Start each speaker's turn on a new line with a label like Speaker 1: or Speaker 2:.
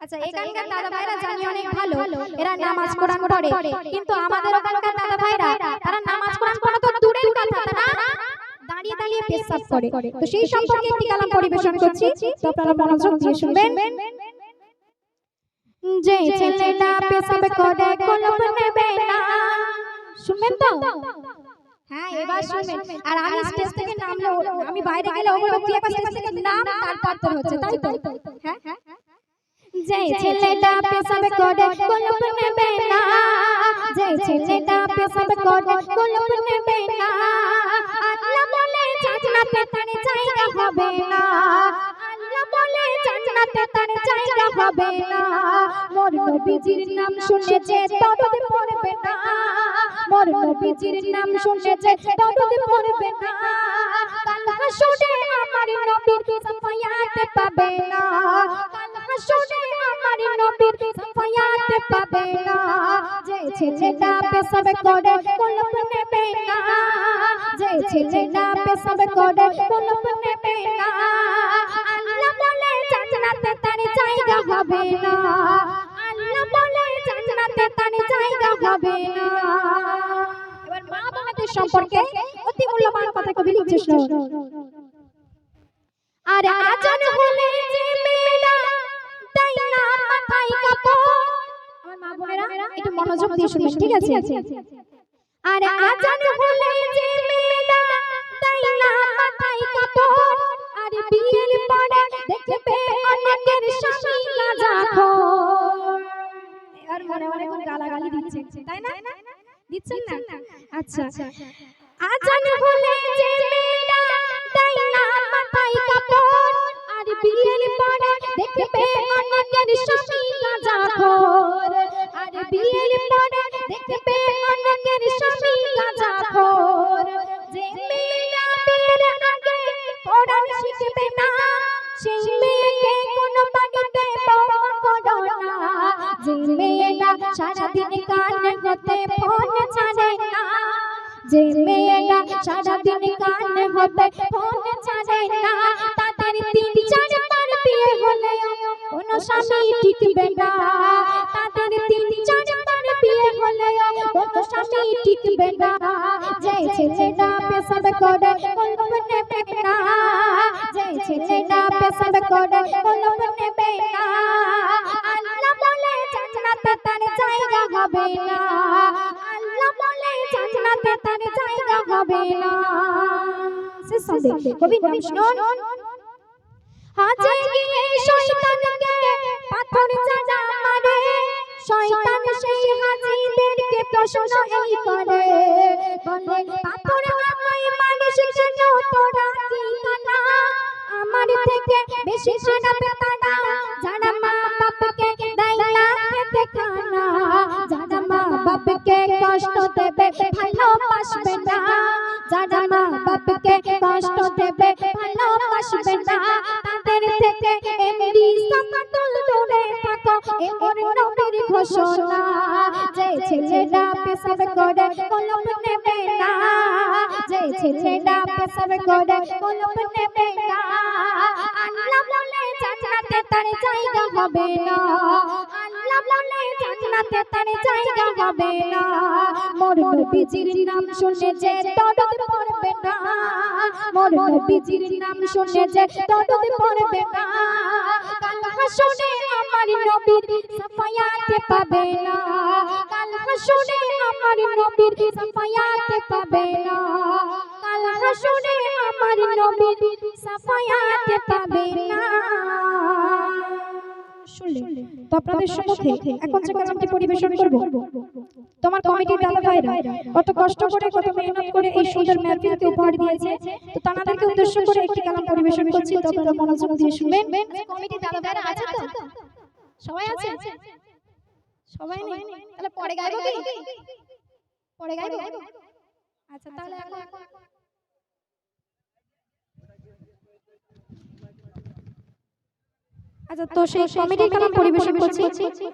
Speaker 1: আচ্ছা, এখানকার দাদা ভাইরা জানি অনেক ভালো, এরা নামাজ কোরআন পড়ে, কিন্তু আমাদের ওখানকার দাদা ভাইরা তারা নামাজ কোরআন পড়া তো দূরের কথা, তারা দাঁড়িয়ে দাঁড়িয়ে পেশাব করে। তো সেই সম্পর্কে একটি কালাম পরিবেশন করছি, তো আপনারা মনোযোগ দিয়ে শুনবেন। যে ছেলেটা পেশাব করে কলম নেবে না, শুনবেন তো? হ্যাঁ, এবার শুনবেন। আর আমি স্টেজ থেকে নামলে, আমি বাইরে গেলে ওগুলো দিয়ে স্টেজ থেকে নাম তারপর হচ্ছে, তাই তো? হ্যাঁ, যে ছেলেটা পেশাব করে কলম নেবে না, যে ছেলেটা পেশাব করে কলম নেবে না, আল্লাহ বলে জান্নাতে তার জায়গা হবে না, আল্লাহ বলে জান্নাতে তার জায়গা হবে না। মোর নবীজির নাম শুনে যে দরুদ পড়বে না, মোর নবীজির নাম শুনে যে দরুদ পড়বে না, কাল হাসরে আমার নবীর সাফায়াত পাবে না, কাল হাসরে আমার নবীর সাফায়াত পাবে না। যে ছেলেটা পেশাব করে কলম নেবে না, যে ছেলেটা পেশাব করে কলম নেবে না, আল্লাহ বলে জান্নাতে তার জায়গা হবে না, আল্লাহ বলে জান্নাতে তার জায়গা হবে না। এবার মা বোনদের সম্পর্কে অতি মূল্যবান কথা কবি লিখছে, শোনো। আর আজান হলে যে মেয়েরা তাই না মাথায় কাপড়, আমার মা বোনেরা একটু মনোযোগ দিয়ে শুনবেন, ঠিক আছে? আর আজান হলে যে মেয়েরা তাই না মাথায় কাপড়, আর বিয়ের পরে দেখবে অনেকের স্বামী গাঁজাখোর। আর মনে মনে কোন গালাগালি দিচ্ছেন, তাই না? দিচ্ছেন না? আচ্ছা, আজান হলে যে মেয়েরা তাই না মাথায় কাপড়, আর বিয়ের পরে দেখবে অনেকের স্বামী গাঁজাখোর, আর বিয়ের পরে দেখবে অনেকের স্বামী গাঁজাখোর। যে মেয়েরা বিয়ের আগে কোরআন শিখবে না, সেই মেয়েকে কোনো বাড়িতে বউ করো না। যে মেয়েরা সারাদিন কানে হতে ফোন ছাড়ে না, যে মেয়েরা সারাদিন কানে হতে ফোন ছাড়ে না, তাদের ৩-৪ বার বিয়ে হলেও কোনো স্বামী টিকবে না, তাদের ৩-৪ বার বিয়ে হলেও কোনো স্বামী টিকবে না। যে ছেলেটা পেশাব করে কলম নেবে না, যে ছেলেটা পেশাব করে কলম নেবে না, আল্লাহ বলে জান্নাতে তার জায়গা হবে না, আল্লাহ বলে জান্নাতে তার জায়গা হবে না। শেষ হবে কবি নাম শুনুন। হাজে গিয়ে শয়তানকে পাথর চাটা মারে, শয়তান সেই হাজিদেরকে প্রশ্ন এই করে, বলে পাথর আমায় মারিস কেন তোরা কি কানা, আমার থেকে বেশি খারাপ তারা যারা মা বাপকে দেয় না খেতে খানা, যারা মা বাপকে কষ্ট দেবে ভালোবাসবে না, যারা মা বাপকে কষ্ট দেবে ভালোবাসবে না, তাদের থেকে এমনি সামাতুল দূরে থাকো, এমন নবীর ঘোষণা। যে ছেলেটা পেশাব করে কলম নেবে না, যে ছেলেটা পেশাব করে কলম নেবে না, আল্লাহ বলে জান্নাতে তার জায়গা হবে না, আল্লাহ বলে জান্নাতে তার জায়গা হবে না। মোর নবীজির নাম শুনে যে দরুদ পড়বে না, মোর নবীজির নাম শুনে যে দরুদ পড়বে না, কাল হাসরে আমার নবীর সাফায়াত পাবে না, কাল হাসরে আমার নবীর সাফায়াত পাবে না, কাল হাসরে আমার নবীর সাফায়াত পাবে না। শুনলেন তো? আপনাদের সম্মুখে এখন যে কালামটি পরিবেশন করব, তোমার কমিটির দাদা ভাইরা কত কষ্ট করে কত মেহনত করে এই সুন্দর মেহফিলকে উপহার দিয়েছে, তো তাদেরকে উদ্দেশ্য করে একটি কালাম পরিবেশন করছি, তো আপনারা মনোযোগ দিয়ে শুনবেন। কমিটির দাদা ভাইরা আছে তো? সবাই আছে? সবাই নেই? তাহলে পরে গাইবো কি? পরে গাইবো? আচ্ছা, তাহলে এখন আচ্ছা, তো সেই কমিটির কালাম পরিবেশন করছি। বলছি